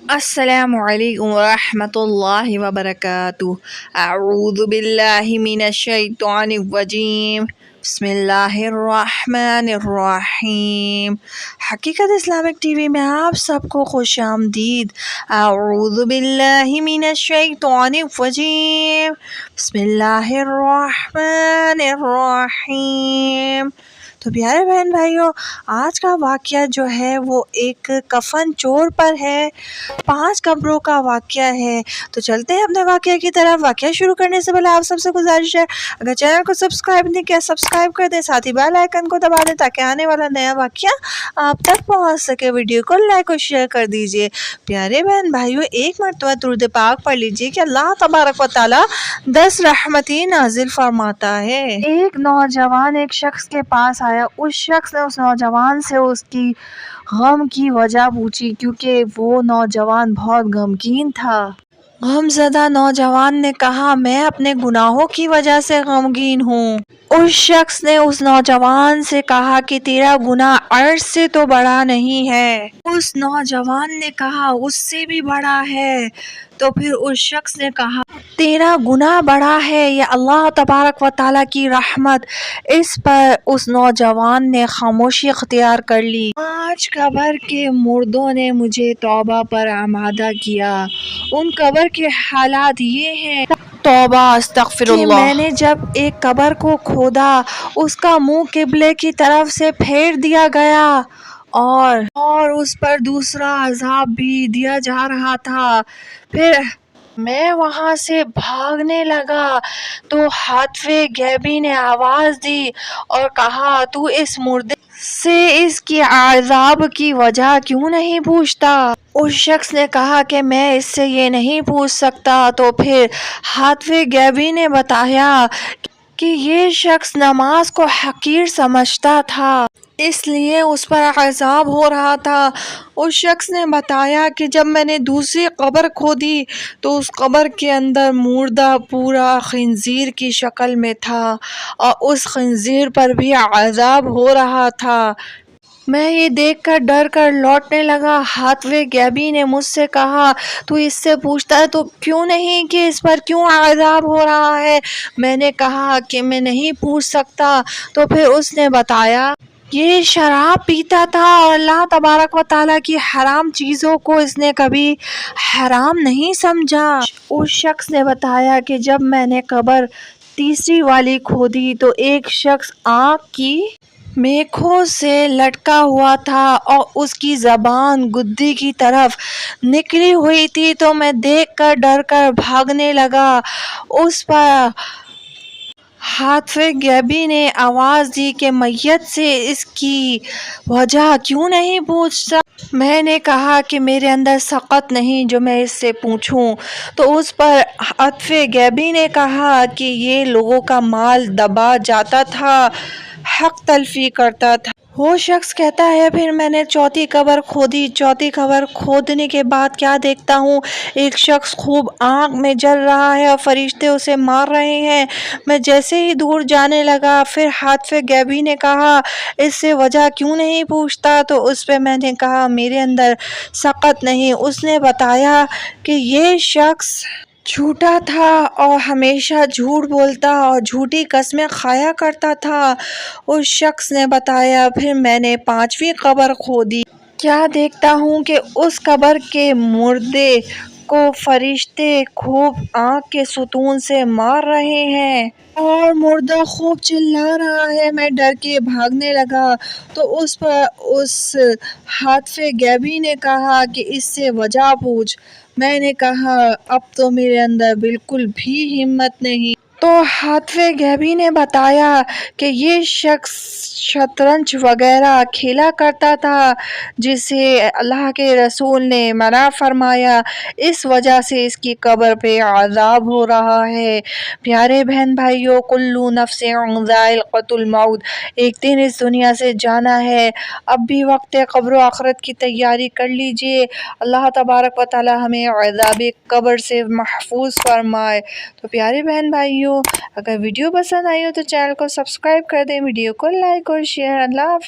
السلام علیکم ورحمۃ اللہ وبرکاتہ۔ اعوذ باللہ من الشیطان الرجیم، بسم اللہ الرحمن الرحیم۔ حقیقت اسلامک ٹی وی میں آپ سب کو خوش آمدید۔ اعوذ باللہ من الشیطان الرجیم، بسم اللہ الرحمن الرحیم۔ تو پیارے بہن بھائیوں، آج کا واقعہ جو ہے وہ ایک کفن چور پر ہے، 5 قبروں کا واقعہ ہے۔ تو چلتے ہیں اپنے واقعہ کی طرف۔ واقعہ شروع کرنے سے پہلے آپ سب سے گزارش ہے، اگر چینل کو سبسکرائب نہیں کیا سبسکرائب کر دیں، ساتھ ہی بیل آئیکن کو دبا دیں تاکہ آنے والا نیا واقعہ آپ تک پہنچ سکے۔ ویڈیو کو لائک اور شیئر کر دیجیے۔ پیارے بہن بھائیوں، ایک مرتبہ درود پاک پڑھ لیجیے کہ اللہ تبارک و تعالی 10 رحمتیں نازل فرماتا ہے۔ ایک نوجوان ایک شخص کے پاس آیا۔ اس شخص نے اس نوجوان سے اس کی غم کی وجہ پوچھی، کیونکہ وہ نوجوان بہت غمگین تھا۔ غم زدہ نوجوان نے کہا، میں اپنے گناہوں کی وجہ سے غمگین ہوں۔ اس شخص نے اس نوجوان سے کہا کہ تیرا گناہ عرش سے تو بڑا نہیں ہے۔ اس نوجوان نے کہا، اس سے بھی بڑا ہے۔ تو پھر اس شخص نے کہا، تیرا گناہ بڑا ہے یا اللہ تبارک و تعالیٰ کی رحمت؟ اس پر اس نوجوان نے خاموشی اختیار کر لی۔ 5 قبر کے مردوں نے مجھے توبہ پر آمادہ کیا۔ ان قبر کے حالات یہ ہیں، توبہ استغفر اللہ، کہ میں نے جب ایک قبر کو کھودا، اس کا منہ قبلے کی طرف سے پھیر دیا گیا اور اس پر دوسرا عذاب بھی دیا جا رہا تھا۔ پھر میں وہاں سے بھاگنے لگا تو حاطف غیبی نے آواز دی اور کہا، تو اس مردے سے اس کی عذاب کی وجہ کیوں نہیں پوچھتا؟ اس شخص نے کہا کہ میں اس سے یہ نہیں پوچھ سکتا۔ تو پھر حاطف غیبی نے بتایا کہ یہ شخص نماز کو حقیر سمجھتا تھا، اس لیے اس پر عذاب ہو رہا تھا۔ اس شخص نے بتایا کہ جب میں نے دوسری قبر کھودی تو اس قبر کے اندر مردہ پورا خنزیر کی شکل میں تھا اور اس خنزیر پر بھی عذاب ہو رہا تھا۔ میں یہ دیکھ کر ڈر کر لوٹنے لگا۔ حاطف غیبی نے مجھ سے کہا، تو اس سے پوچھتا ہے تو کیوں نہیں کہ اس پر کیوں عذاب ہو رہا ہے؟ میں نے کہا کہ میں نہیں پوچھ سکتا۔ تو پھر اس نے بتایا، یہ شراب پیتا تھا اور اللہ تبارک و تعالیٰ کی حرام چیزوں کو اس نے کبھی حرام نہیں سمجھا۔ اس شخص نے بتایا کہ جب میں نے قبر تیسری والی کھودی تو ایک شخص آنکھ کی میخوں سے لٹکا ہوا تھا اور اس کی زبان گدی کی طرف نکلی ہوئی تھی، تو میں دیکھ کر ڈر کر بھاگنے لگا۔ اس پر حاطف غیبی نے آواز دی کہ میت سے اس کی وجہ کیوں نہیں پوچھتا؟ میں نے کہا کہ میرے اندر سخط نہیں جو میں اس سے پوچھوں۔ تو اس پر حاطف غیبی نے کہا کہ یہ لوگوں کا مال دبا جاتا تھا، حق تلفی کرتا تھا۔ وہ شخص کہتا ہے، پھر میں نے چوتھی قبر کھودی۔ چوتھی قبر کھودنے کے بعد کیا دیکھتا ہوں، ایک شخص خوب آگ میں جل رہا ہے اور فرشتے اسے مار رہے ہیں۔ میں جیسے ہی دور جانے لگا، پھر حاطف غیبی نے کہا، اس سے وجہ کیوں نہیں پوچھتا؟ تو اس پہ میں نے کہا، میرے اندر سخط نہیں۔ اس نے بتایا کہ یہ شخص جھوٹا تھا اور ہمیشہ جھوٹ بولتا اور جھوٹی قسمیں کھایا کرتا تھا۔ اس شخص نے بتایا، پھر میں نے 5ویں قبر کھودی۔ کیا دیکھتا ہوں کہ اس قبر کے مردے کو فرشتے خوب آگ کے ستون سے مار رہے ہیں اور مردہ خوب چلا رہا ہے۔ میں ڈر کے بھاگنے لگا تو اس پر اس حاطف غیبی نے کہا کہ اس سے وجہ پوچھ۔ میں نے کہا، اب تو میرے اندر بالکل بھی ہمت نہیں۔ تو حاطف غیبی نے بتایا کہ یہ شخص شطرنج وغیرہ کھیلا کرتا تھا، جسے اللہ کے رسول نے منع فرمایا، اس وجہ سے اس کی قبر پہ عذاب ہو رہا ہے۔ پیارے بہن بھائیوں، کل نفس ذائقۃ الموت، ایک دن اس دنیا سے جانا ہے۔ اب بھی وقت ہے، قبر و آخرت کی تیاری کر لیجئے۔ اللہ تبارک و تعالی ہمیں عذاب قبر سے محفوظ فرمائے۔ تو پیارے بہن بھائیوں، اگر ویڈیو پسند آئی ہو تو چینل کو سبسکرائب کر دیں، ویڈیو کو لائک اور شیئر۔ اللہ حافظ۔